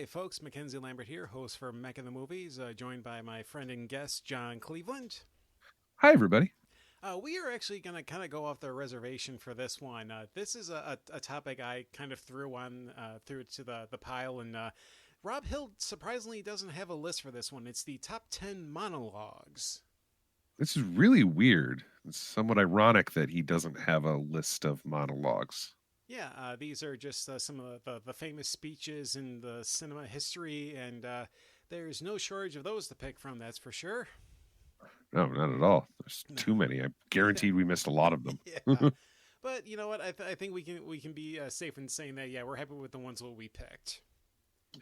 Hey folks, Mackenzie Lambert here, host for Mech in the Movies, joined by my friend and guest, John Cleveland. Hi, everybody. We are actually going to kind of go off the reservation for this one. This is a topic I kind of threw to the pile, and Rob Hill surprisingly doesn't have a list for this one. It's the top 10 monologues. This is really weird. It's somewhat ironic that he doesn't have a list of monologues. Yeah, these are just some of the famous speeches in the cinema history, and there's no shortage of those to pick from, that's for sure. No, not at all. There's No. too many. I'm guaranteed we missed a lot of them. Yeah. But you know what? I think we can be safe in saying that we're happy with the ones that we picked.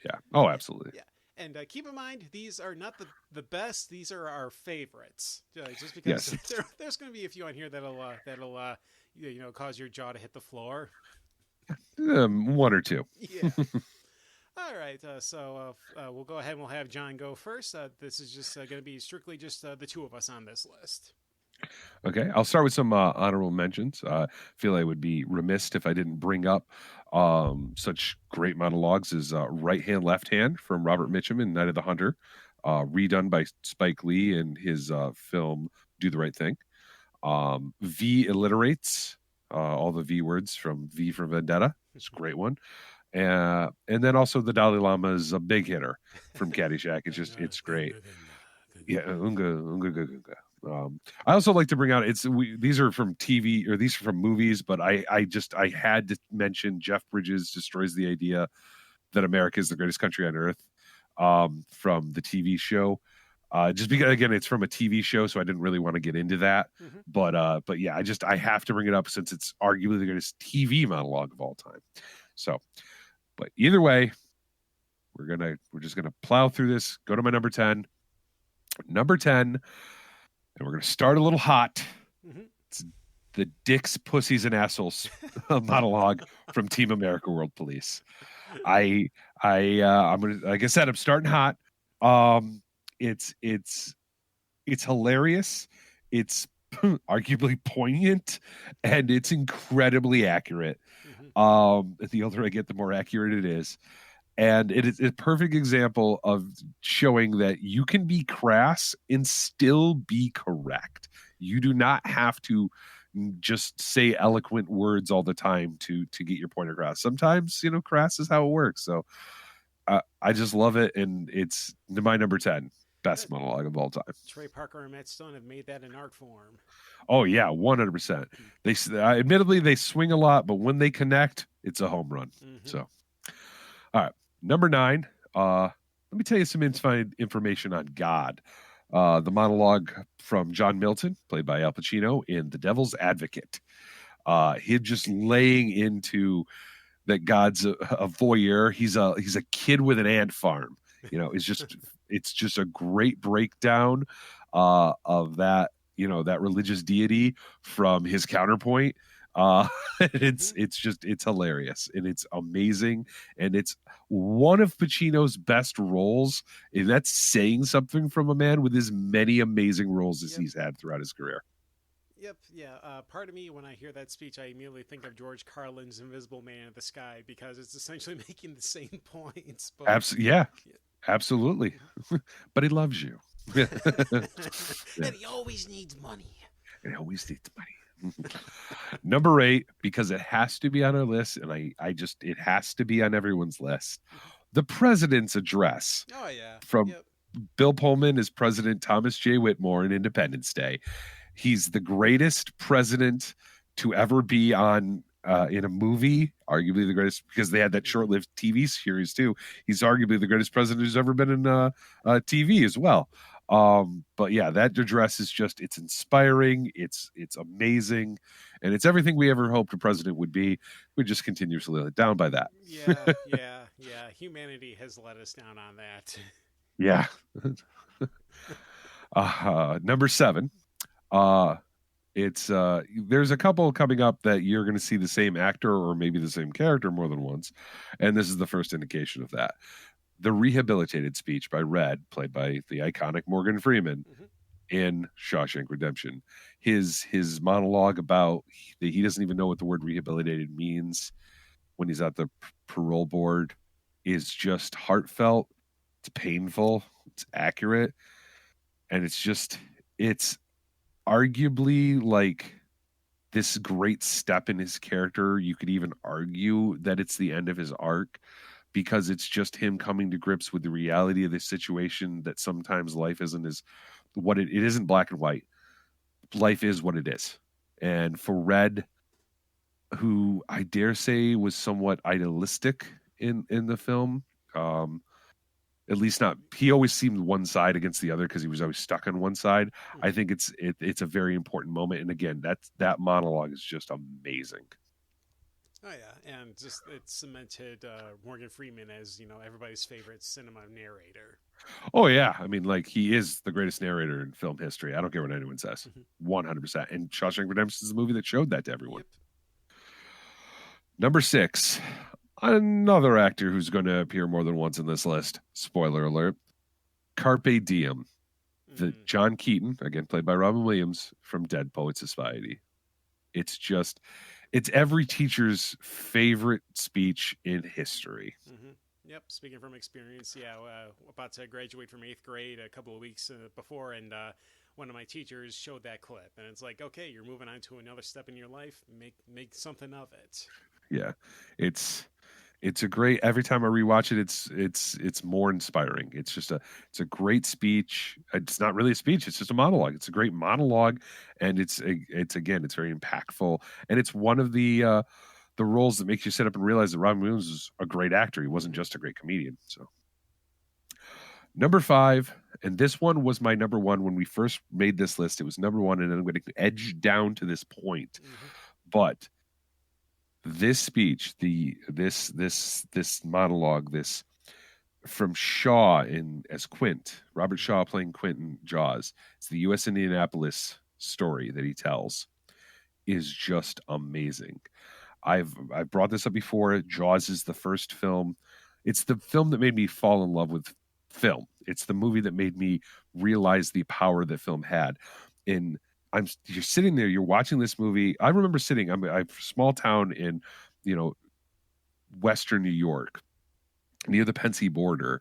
Yeah. Oh, absolutely. Yeah, and keep in mind these are not the best; these are our favorites. Just because Yes. there's going to be a few on here that'll cause your jaw to hit the floor. One or two. Yeah. All right, we'll go ahead and we'll have John go first. This is just going to be strictly just the two of us on this list. Okay. I'll start with some honorable mentions. Feel I would be remiss if I didn't bring up such great monologues as Right Hand, Left Hand from Robert Mitchum in Night of the Hunter, redone by Spike Lee in his film Do the Right Thing. V alliterates all the V words from V for Vendetta. It's a great one. And then also the Dalai Lama is a big hitter from Caddyshack. It's great. Yeah, unga unga unga unga. I also like to bring out these are from TV or these are from movies, but I had to mention Jeff Bridges destroys the idea that America is the greatest country on earth from the TV show. Just because again it's from a TV show, so I didn't really want to get into that. Mm-hmm. But yeah, I have to bring it up since it's arguably the greatest TV monologue of all time. So, but either way, we're just gonna plow through this. Go to my number 10. Number 10, and we're gonna start a little hot. Mm-hmm. It's the Dicks, Pussies, and Assholes monologue from Team America World Police. I'm gonna, like I said, I'm starting hot. It's hilarious. It's arguably poignant, and it's incredibly accurate. Mm-hmm. The older I get, the more accurate it is. And it is a perfect example of showing that you can be crass and still be correct. You do not have to just say eloquent words all the time to get your point across. Sometimes, crass is how it works. So I just love it, and it's my number 10 best monologue of all time. Trey Parker and Matt Stone have made that an art form. Oh yeah, 100%. They admittedly they swing a lot, but when they connect, it's a home run. Mm-hmm. So, all right, number 9. Let me tell you some inside information on God. The monologue from John Milton, played by Al Pacino in The Devil's Advocate. Him just laying into that God's a voyeur. He's a kid with an ant farm. It's just a great breakdown of that that religious deity from his counterpoint. It's hilarious and it's amazing, and it's one of Pacino's best roles, and that's saying something from a man with as many amazing roles as he's had throughout his career. Yep, yeah. Part of me, when I hear that speech, I immediately think of George Carlin's Invisible Man in the Sky because it's essentially making the same points. But Yeah, absolutely. But he loves you. And he always needs money. And he always needs money. Number 8, because it has to be on our list, and it has to be on everyone's list. The President's Address. Oh yeah. From Bill Pullman as President Thomas J. Whitmore in Independence Day. He's the greatest president to ever be on in a movie, arguably the greatest, because they had that short-lived TV series too. He's arguably the greatest president who's ever been in TV as well. But yeah, that address is it's inspiring, it's amazing, and it's everything we ever hoped a president would be. We just continuously let down by that. Yeah. Humanity has let us down on that. Yeah. Number 7. It's there's a couple coming up that you're going to see the same actor or maybe the same character more than once, and this is the first indication of that. The Rehabilitated speech by Red, played by the iconic Morgan Freeman in Shawshank Redemption. His monologue about he doesn't even know what the word rehabilitated means when he's at the parole board is just heartfelt. It's painful. It's accurate, and it's arguably like this great step in his character. You could even argue that it's the end of his arc because it's just him coming to grips with the reality of the situation, that sometimes life isn't as what it isn't black and white. Life is what it is. And for Red, who I dare say was somewhat idealistic in the film, at least not, he always seemed one side against the other because he was always stuck on one side. I think it's a very important moment, and again, that monologue is just amazing. Oh yeah, and just it cemented Morgan Freeman as everybody's favorite cinema narrator. Oh yeah, I mean, like, he is the greatest narrator in film history. I don't care what anyone says. Mhm. 100%. And Shawshank Redemption is the movie that showed that to everyone. Yep. Number 6, another actor who's going to appear more than once in this list. Spoiler alert. Carpe Diem. The John Keaton, again played by Robin Williams, from Dead Poet Society. It's every teacher's favorite speech in history. Mm-hmm. Yep. Speaking from experience, yeah, about to graduate from 8th grade a couple of weeks before, and one of my teachers showed that clip, and it's like, okay, you're moving on to another step in your life. Make something of it. Yeah, it's a great. Every time I rewatch it, it's more inspiring. It's a great speech. It's not really a speech. It's just a monologue. It's a great monologue, and it's again, it's very impactful, and it's one of the roles that makes you sit up and realize that Robin Williams is a great actor. He wasn't just a great comedian. So, number 5, and this one was my number 1 when we first made this list. It was number 1, and then I'm going to edge down to this point. But this speech, this monologue, this from Shaw as Quint, Robert Shaw playing Quint in Jaws. It's the U.S. Indianapolis story that he tells, is just amazing. I've brought this up before. Jaws is the first film. It's the film that made me fall in love with film. It's the movie that made me realize the power that film had. You're sitting there, you're watching this movie. I remember sitting. I'm a small town in, Western New York, near the Pennsy border,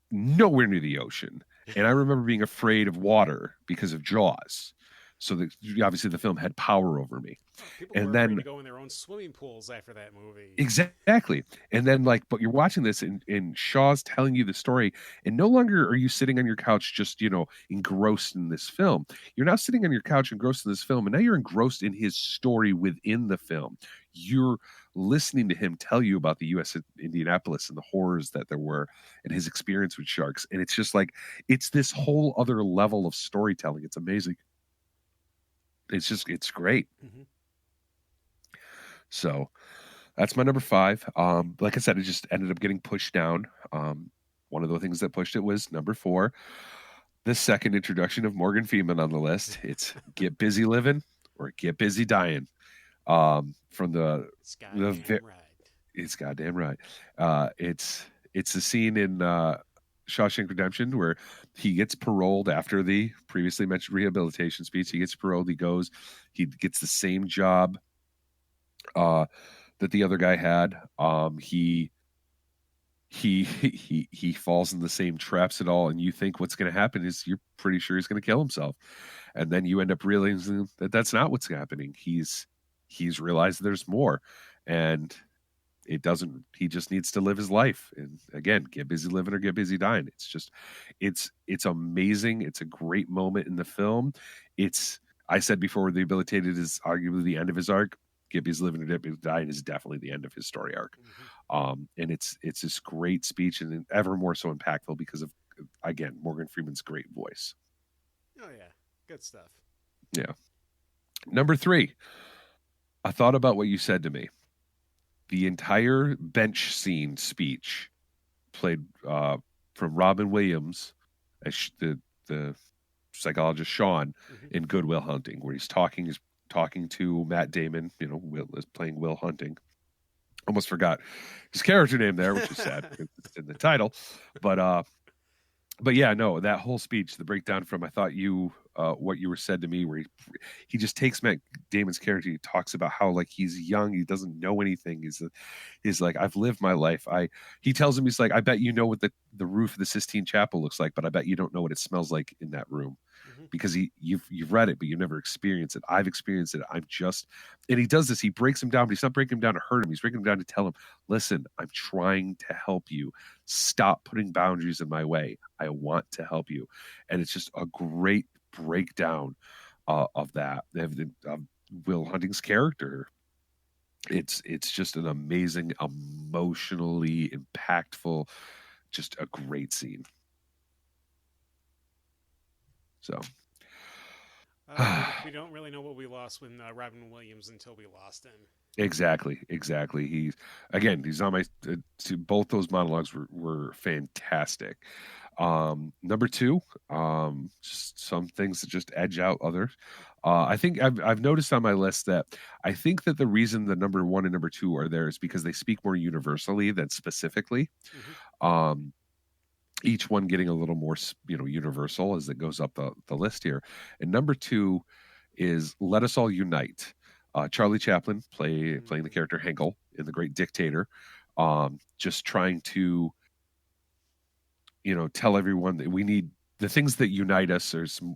nowhere near the ocean. And I remember being afraid of water because of Jaws. So obviously the film had power over me. People were afraid to go in their own swimming pools after that movie. Exactly. And then, but you're watching this, and Shaw's telling you the story, and no longer are you sitting on your couch just, engrossed in this film. You're now sitting on your couch engrossed in this film, and now you're engrossed in his story within the film. You're listening to him tell you about the U.S. Indianapolis and the horrors that there were and his experience with sharks. And it's just like, it's this whole other level of storytelling. It's amazing. It's great. Mm-hmm. So that's my number 5. Like I said, it just ended up getting pushed down. One of the things that pushed it was number 4, the second introduction of Morgan Freeman on the list. It's Get Busy Living or Get Busy Dying. From it's goddamn right. It's goddamn right. It's the scene in Shawshank Redemption where he gets paroled after the previously mentioned rehabilitation speech. He gets paroled. He gets the same job that the other guy had. He falls in the same traps at all, and you think what's going to happen is you're pretty sure he's going to kill himself, and then you end up realizing that that's not what's happening. He's realized there's more, and he just needs to live his life. And again, get busy living or get busy dying. It's amazing. It's a great moment in the film. I said before, Rehabilitated is arguably the end of his arc. Get busy living or get busy dying is definitely the end of his story arc. Mm-hmm. And it's this great speech, and ever more so impactful because of, again, Morgan Freeman's great voice. Oh yeah, good stuff. Yeah. Number 3, I thought about what you said to me. The entire bench scene speech played from Robin Williams as the psychologist Sean in Good Will Hunting, where he's talking to Matt Damon, Will is playing Will Hunting. Almost forgot his character name there, which is sad. It's in the title. But yeah, no, that whole speech, the breakdown from I thought you what you were said to me, where he just takes Matt Damon's character. He talks about how like he's young, he doesn't know anything. He's like, I've lived my life. He tells him, he's like, I bet you know what the roof of the Sistine Chapel looks like, but I bet you don't know what it smells like in that room. Mm-hmm. Because you've read it, but you've never experienced it. I've experienced it. And he does this. He breaks him down, but he's not breaking him down to hurt him. He's breaking him down to tell him, listen, I'm trying to help you. Stop putting boundaries in my way. I want to help you. And it's just a great breakdown of that. Will Hunting's character. It's just an amazing, emotionally impactful, just a great scene. So we don't really know what we lost when Robin Williams until we lost him. Exactly. He's on my both those monologues were fantastic. Number two, just some things that just edge out others. I think I've noticed on my list that I think that the reason the number one and number two are there is because they speak more universally than specifically. Mm-hmm. Each one getting a little more, universal as it goes up the list here. And number two is Let Us All Unite. Charlie Chaplin playing the character Henkel in The Great Dictator, just trying to, tell everyone that we need the things that unite us.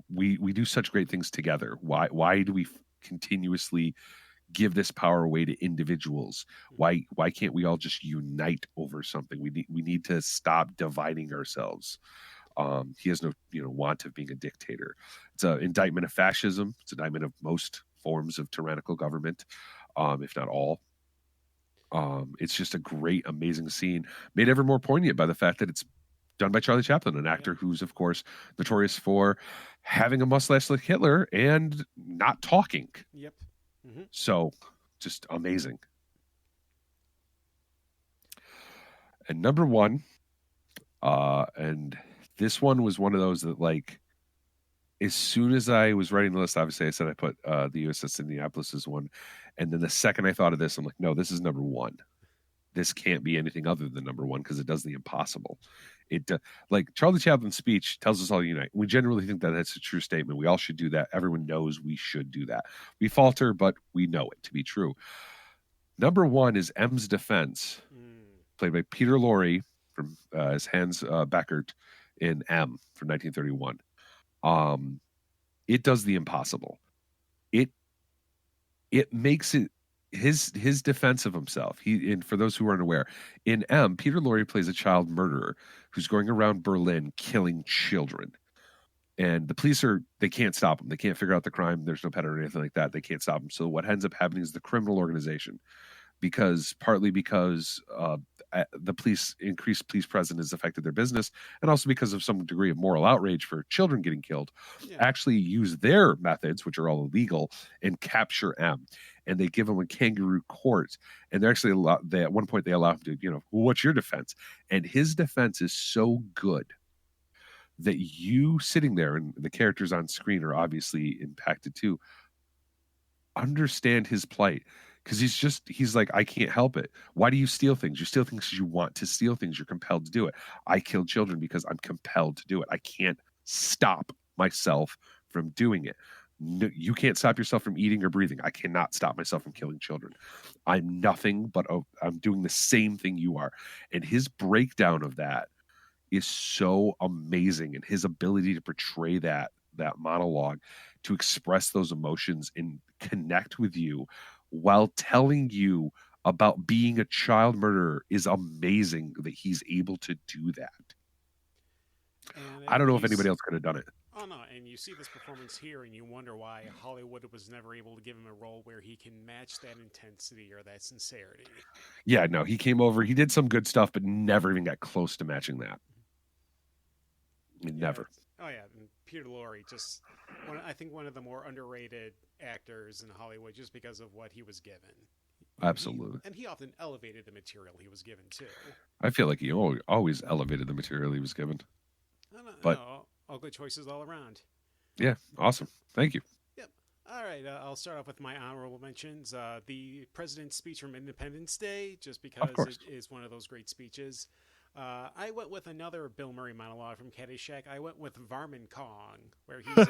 We do such great things together. Why do we continuously give this power away to individuals? Why can't we all just unite over something? We need to stop dividing ourselves. He has no want of being a dictator. It's an indictment of fascism. It's an indictment of most forms of tyrannical government, if not all. It's just a great, amazing scene, made ever more poignant by the fact that it's done by Charlie Chaplin, an actor who's, of course, notorious for having a mustache like Hitler and not talking. Yep. Mm-hmm. So, just amazing. And number one, and this one was one of those that, like, as soon as I was writing the list, obviously I said I put the USS Indianapolis as one. And then the second I thought of this, I'm like, no, this is number one. This can't be anything other than number one because it does the impossible. Like Charlie Chaplin's speech tells us all to unite. We generally think that that's a true statement. We all should do that. Everyone knows we should do that. We falter, but we know it to be true. Number one is M's Defense, played by Peter Lorre from as Hans Beckert in M from 1931. It does the impossible. It makes it his defense of himself. And for those who aren't aware, in M, Peter Lorre plays a child murderer who's going around Berlin killing children. And the police they can't stop him. They can't figure out the crime. There's no pattern or anything like that. They can't stop him. So what ends up happening is the criminal organization, partly because the increased police presence has affected their business, and also because of some degree of moral outrage for children getting killed, actually use their methods, which are all illegal, and capture M. And they give him a kangaroo court. And they're actually at one point they allow him to, well, what's your defense? And his defense is so good that you sitting there, and the characters on screen are obviously impacted too, understand his plight. Because he's like, I can't help it. Why do you steal things? You steal things because you want to steal things. You're compelled to do it. I kill children because I'm compelled to do it. I can't stop myself from doing it. No, you can't stop yourself from eating or breathing. I cannot stop myself from killing children. I'm nothing but I'm doing the same thing you are. And his breakdown of that is so amazing. And his ability to portray that monologue, to express those emotions and connect with you while telling you about being a child murderer is amazing that he's able to do that. I don't know if anybody else could have done it. Oh, no, and you see this performance here, and you wonder why Hollywood was never able to give him a role where he can match that intensity or that sincerity. Yeah, no, he came over, he did some good stuff, but never even got close to matching that. Never. Oh, yeah, and Peter Lorre, just, I think one of the more underrated actors in Hollywood just because of what he was given. Absolutely. And he often elevated the material he was given, too. I feel like he always elevated the material he was given. But all good choices all around. Yeah, awesome. Thank you. Yep. All right, I'll start off with my honorable mentions. The President's speech from Independence Day, just because it is one of those great speeches. I went with another Bill Murray monologue from Caddyshack. I went with Varmin Kong, where he's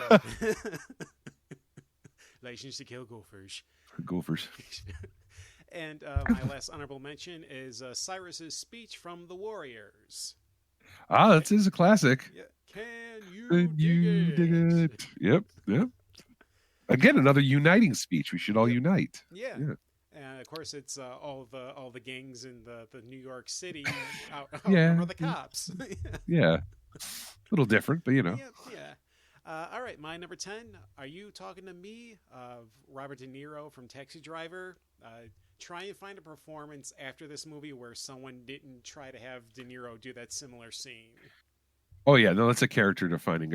license to kill gophers. Gophers. And my last honorable mention is Cyrus's speech from The Warriors. Ah, that is a classic. Yeah. Can you, dig it? Yep, yep. Again, another uniting speech. We should all unite. Yeah. And of course, it's all the gangs in the New York City outnumber the cops. Yeah, a little different, but you know. Yeah. All right, my number 10. Are you talking to me? Robert De Niro from Taxi Driver. Try and find a performance after this movie where someone didn't try to have De Niro do that similar scene. Oh yeah, no, that's a character defining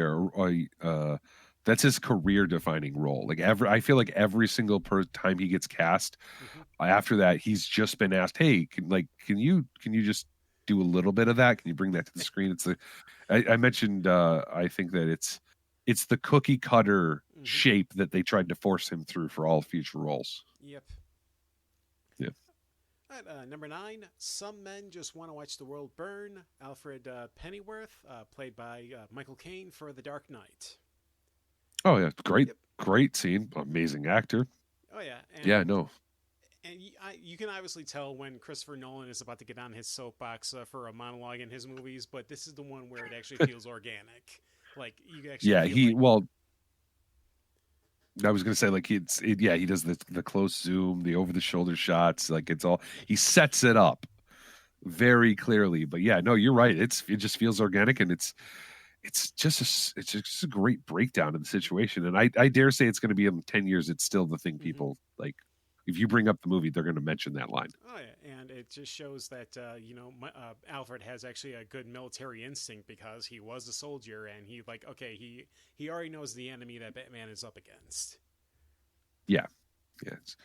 that's his career defining role. Like I feel like every single time he gets cast, after that he's just been asked, "Hey, can you just do a little bit of that? Can you bring that to the screen?" It's I mentioned I think that it's the cookie cutter shape that they tried to force him through for all future roles. Yep. Yeah. Number 9, Some Men Just Want to Watch the World Burn. Alfred Pennyworth, played by Michael Caine for The Dark Knight. Oh yeah, great scene, amazing actor. Oh yeah, no. And you can obviously tell when Christopher Nolan is about to get on his soapbox for a monologue in his movies, but this is the one where it actually feels organic. Like you actually. I was gonna say he does the close zoom, the over the shoulder shots, like he sets it up very clearly. But yeah, no, you're right. It just feels organic, and it's just a great breakdown of the situation. And I dare say it's going to be in 10 years. It's still the thing people like. If you bring up the movie, they're going to mention that line. Oh yeah, and it just shows that Alfred has actually a good military instinct because he was a soldier, and he already knows the enemy that Batman is up against. Yeah, it's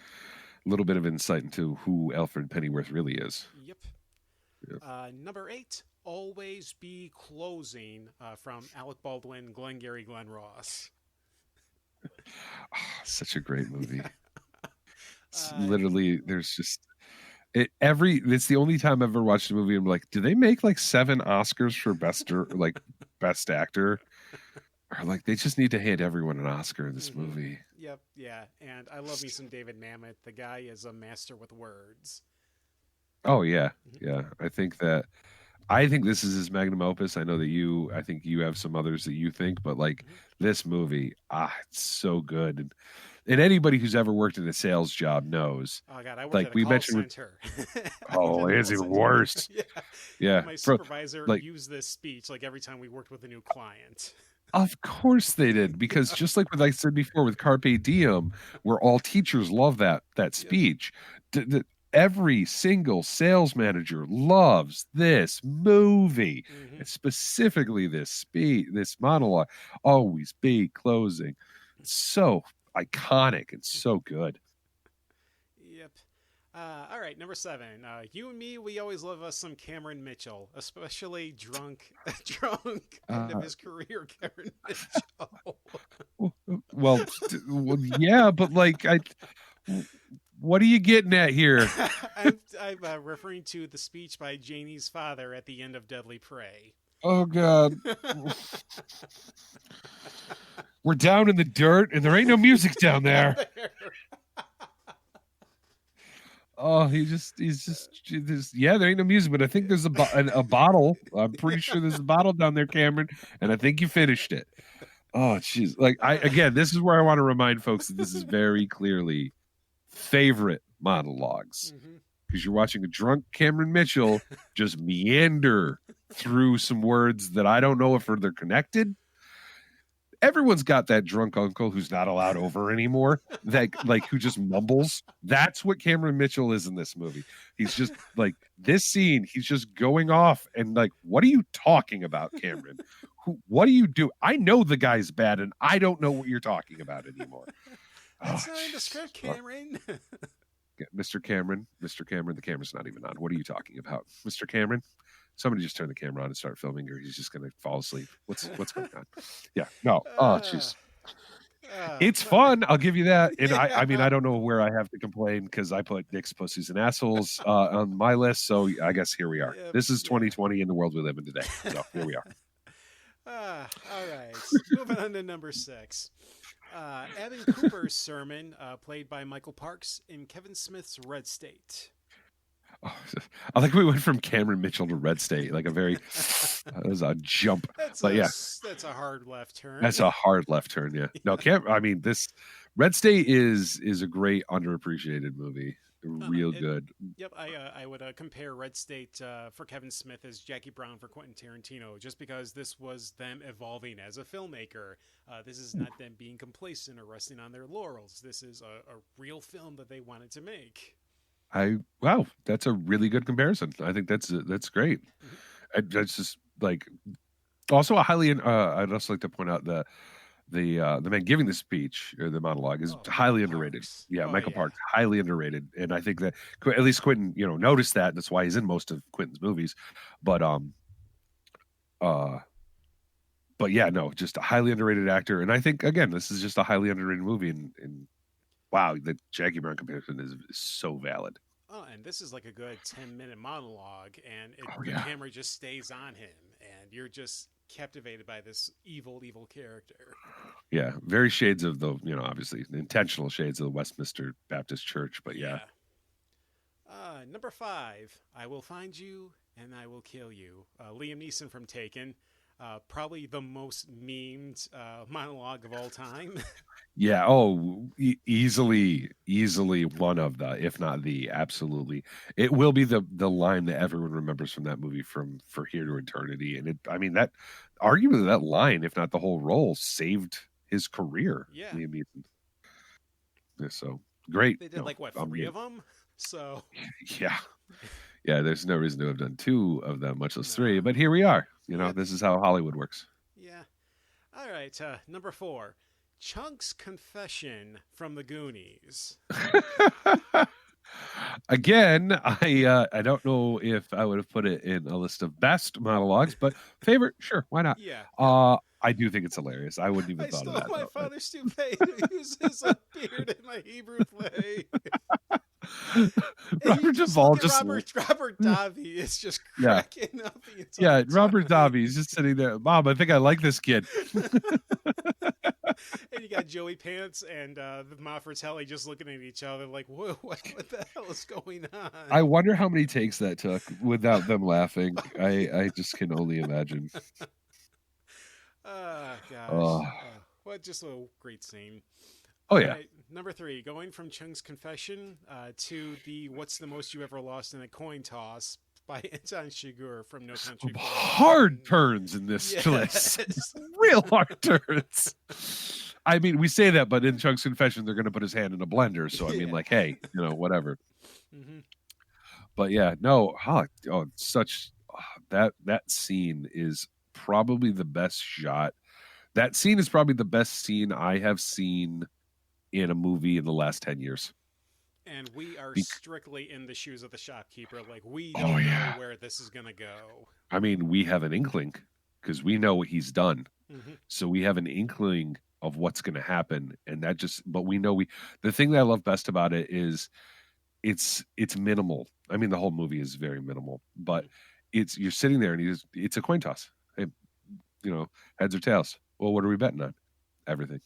a little bit of insight into who Alfred Pennyworth really is. Yep. Number 8, Always Be Closing from Alec Baldwin, Glengarry Glen Ross. Such a great movie. Literally, there's just it's the only time I've ever watched a movie and I'm like, do they make 7 Oscars for best actor? Or they just need to hand everyone an Oscar in this movie. Yep, yeah. And I love me some David Mamet. The guy is a master with words. Oh yeah. Yeah. I think this is his magnum opus. I know that I think you have some others that you think, but this movie, it's so good. And anybody who's ever worked in a sales job knows. Oh God, I worked at a call center. It's even worse. Yeah. My supervisor used this speech every time we worked with a new client. Of course they did, because just like what I said before with Carpe Diem, where all teachers love that speech, every single sales manager loves this movie, and specifically this monologue. Always be closing. It's so iconic and so good. Yep. All right, number 7. You and me, we always love us some Cameron Mitchell, especially drunk end of his career, Cameron Mitchell. Well, yeah, but what are you getting at here? I'm referring to the speech by Janie's father at the end of Deadly Prey. Oh God. We're down in the dirt and there ain't no music down there. Oh, he's just there ain't no music, but I think there's a bottle. I'm pretty sure there's a bottle down there, Cameron, and I think you finished it. Oh, jeez. This is where I want to remind folks that this is very clearly favorite monologues, because you're watching a drunk Cameron Mitchell just meander through some words that I don't know if they're connected. Everyone's got that drunk uncle who's not allowed over anymore, that who just mumbles. That's what Cameron Mitchell is in this movie. He's just this scene. He's just going off and what are you talking about, Cameron? What do you do? I know the guy's bad, and I don't know what you're talking about anymore. That's not in the script, Cameron. Mr. Cameron, the camera's not even on. What are you talking about, Mr. Cameron? Somebody just turn the camera on and start filming, or he's just going to fall asleep. What's going on? Yeah, no. Oh, jeez. It's fun. I'll give you that. And I mean, yeah. I don't know where I have to complain because I put dicks, pussies, and assholes on my list. So I guess here we are. Yep, This is yeah. 2020 in the world we live in today. So here we are. All right. Moving on to number 6. Evan Cooper's sermon, played by Michael Parks in Kevin Smith's Red State. Oh, I think we went from Cameron Mitchell to Red State, like a very, that was a jump. But yeah, That's a hard left turn. that's a hard left turn. Yeah, no, I mean, this Red State is a great underappreciated movie, real good. Yep, I would compare Red State for Kevin Smith as Jackie Brown for Quentin Tarantino, just because this was them evolving as a filmmaker. This is not them being complacent or resting on their laurels. This is a real film that they wanted to make. Wow, that's a really good comparison. I think that's great. That's just like also a highly. I'd also like to point out the man giving the speech or the monologue is highly underrated. Yeah, Michael Parks, highly underrated, and I think that at least Quentin, noticed that, and that's why he's in most of Quentin's movies. But yeah, no, just a highly underrated actor, and I think again, this is just a highly underrated movie, and wow, the Jackie Brown comparison is so valid. Oh, and this is like a good 10-minute monologue, and the camera just stays on him, and you're just captivated by this evil character. Yeah, very shades of the, obviously intentional shades of the Westminster Baptist Church, but yeah. Number 5, I Will Find You and I Will Kill You. Liam Neeson from Taken. Probably the most memed monologue of all time. Yeah. Oh, easily one of the, if not the, absolutely. It will be the line that everyone remembers from that movie from For Here to Eternity. And that arguably that line, if not the whole role, saved his career. Yeah. Liam Neeson. Yeah, so great. They did 3 of them. So yeah. Yeah, there's no reason to have done 2 of them, much less 3. But here we are. This is how Hollywood works. Yeah. All right. Number 4, Chunk's Confession from the Goonies. Again, I don't know if I would have put it in a list of best monologues, but favorite, sure, why not? Yeah. I do think it's hilarious. I wouldn't even thought of that. My father's toupee to use his beard in my Hebrew play. Robert Duvall Robert Davi is just cracking up the entire time. Robert Davi is just sitting there. Mom, I think I like this kid. And you got Joey Pants and the Ma Fratelli just looking at each other like, whoa, what the hell is going on? I wonder how many takes that took without them laughing. I just can only imagine. Gosh. What just a great scene. Oh, yeah. Right, number 3, going from Chung's Confession to the What's the Most You Ever Lost in a Coin Toss by Anton Chigurh from No Country for Old Men. Hard turns in this list. Real hard turns. I mean, we say that, but in Chung's Confession, they're going to put his hand in a blender. So, I mean, hey, whatever. Mm-hmm. But yeah, no. That scene is probably the best shot. That scene is probably the best scene I have seen in a movie in the last 10 years. And we are strictly in the shoes of the shopkeeper. Like, we don't know where this is going to go. I mean, we have an inkling because we know what he's done. Mm-hmm. So we have an inkling of what's going to happen. And but we know the thing that I love best about it is it's minimal. I mean, the whole movie is very minimal, but you're sitting there and it's a coin toss. Hey, heads or tails. Well, what are we betting on? Everything.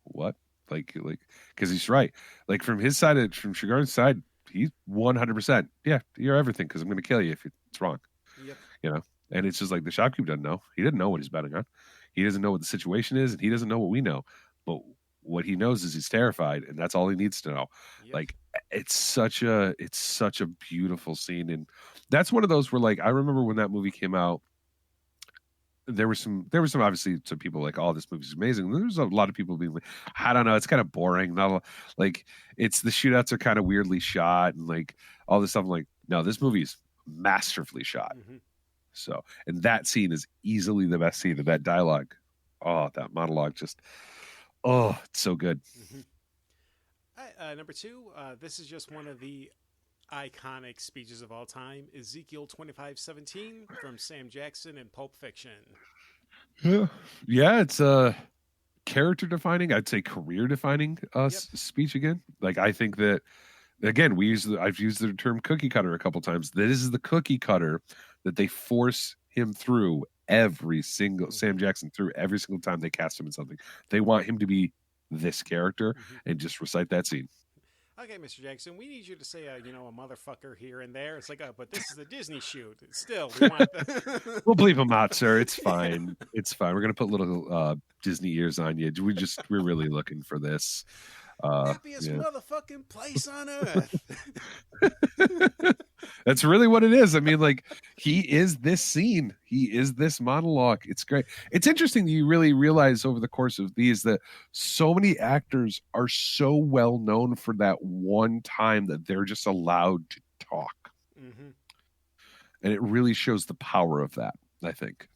What? Like, because he's right. Like from his side, from Chigurh's side, he's 100%. Yeah, you're everything because I'm going to kill you if it's wrong. Yep. And it's just like the shopkeeper doesn't know. He didn't know what he's betting on. He doesn't know what the situation is, and he doesn't know what we know. But what he knows is he's terrified, and that's all he needs to know. Yep. Like it's such a beautiful scene, and that's one of those where I remember when that movie came out. There were some obviously some people like, oh, this movie's amazing. There's a lot of people being like, I don't know, it's kind of boring. Not it's the shootouts are kind of weirdly shot and all this stuff. I'm like, no, this movie's masterfully shot. Mm-hmm. So, and that scene is easily the best scene of that dialogue. Oh, that monologue just, it's so good. Mm-hmm. Number 2, this is just one of the iconic speeches of all time, Ezekiel 25:17 from Sam Jackson in Pulp Fiction. Yeah, it's character defining, I'd say career defining Yep. speech again. Like, I think that, again, I've used the term cookie cutter a couple times. This is the cookie cutter that they force him through every single Sam Jackson through every single time they cast him in something. They want him to be this character and just recite that scene. Okay, Mr. Jackson, we need you to say, a motherfucker here and there. It's like, but this is a Disney shoot. Still, we want the... We'll bleep him out, sir. It's fine. It's fine. We're gonna put little Disney ears on you. We're really looking for this. Happiest motherfucking place on earth. That's really what it is. I mean, like, he is this scene. He is this monologue. It's great. It's interesting that you really realize over the course of these that so many actors are so well known for that one time that they're just allowed to talk. And it really shows the power of that, I think.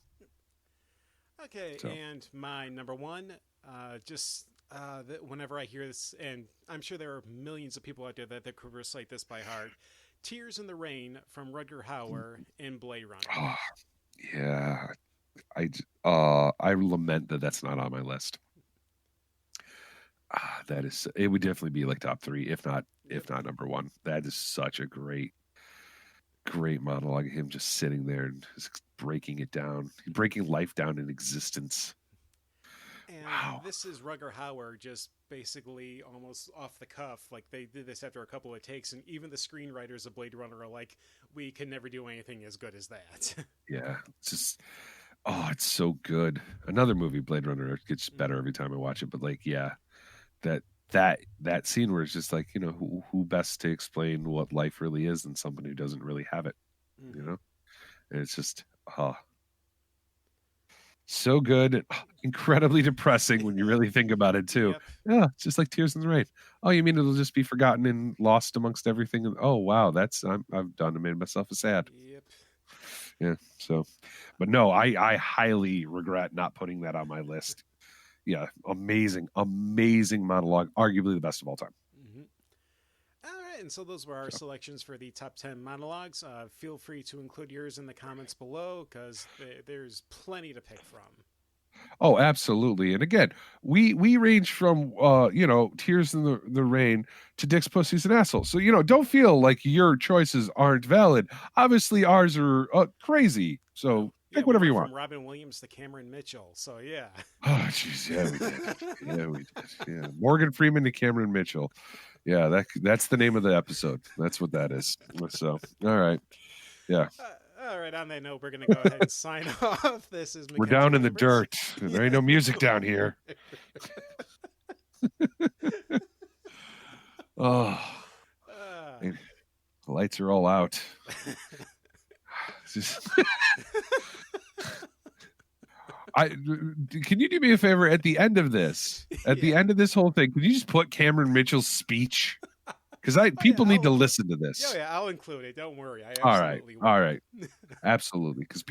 Okay, and my number one, whenever I hear this, and I'm sure there are millions of people out there that could recite this by heart, Tears in the Rain from Rutger Hauer in Blade Runner. Oh, yeah. I lament that that's not on my list. It would definitely be like top 3, if not number 1. That is such a great monologue of him just sitting there and just breaking it down, breaking life down in existence. And this is Rutger Hauer just basically almost off the cuff. Like, they did this after a couple of takes, and even the screenwriters of Blade Runner are like, we can never do anything as good as that. Yeah, it's just, it's so good. Another movie, Blade Runner, gets better every time I watch it. But like, yeah, that scene where it's just like, who best to explain what life really is than someone who doesn't really have it, And it's just, so good, incredibly depressing when you really think about it too. Yep. Yeah, it's just like Tears in the Rain. Oh, you mean it'll just be forgotten and lost amongst everything? And oh wow, I've done and made myself sad. Yep. Yeah. So, but no, I highly regret not putting that on my list. Yeah, amazing monologue, arguably the best of all time. All right, and so those were our selections for the top 10 monologues. Feel free to include yours in the comments below, because there's plenty to pick from. Oh, absolutely. And again, we range from Tears in the Rain to Dick's Pussy's an Asshole. So don't feel like your choices aren't valid. Obviously, ours are crazy. So pick whatever you want. From Robin Williams to Cameron Mitchell. So yeah. Oh, jeez, yeah, we did. Yeah, we did. Yeah, Morgan Freeman to Cameron Mitchell. Yeah, that's the name of the episode. That's what that is. So, all right. Yeah. All right, on that note, we're going to go ahead and sign off. This is We're down in the dirt. There ain't no music down here. The lights are all out. Can you do me a favor at the end of this? The end of this whole thing, could you just put Cameron Mitchell's speech? Because people need to listen to this. Yeah, I'll include it. Don't worry. All right. Absolutely. Because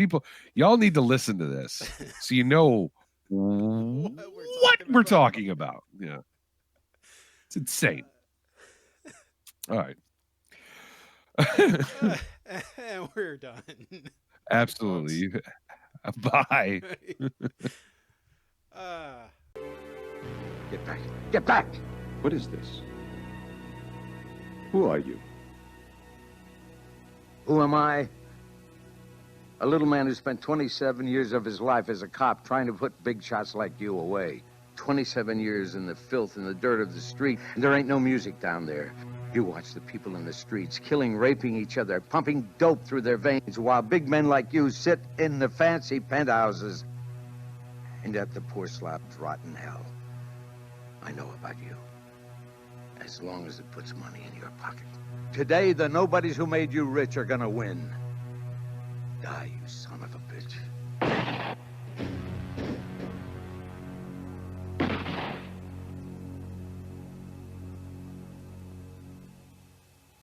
y'all need to listen to this so you know what we're talking about. Yeah. It's insane. All right. And we're done. Absolutely. Bye. Get back. Get back. What is this? Who are you? Who am I? A little man who spent 27 years of his life as a cop trying to put big shots like you away. 27 years in the filth and the dirt of the street, and there ain't no music down there. You watch the people in the streets, killing, raping each other, pumping dope through their veins, while big men like you sit in the fancy penthouses and at the poor slobs rot in hell. I know about you. As long as it puts money in your pocket. Today, the nobodies who made you rich are gonna win. Die, you son.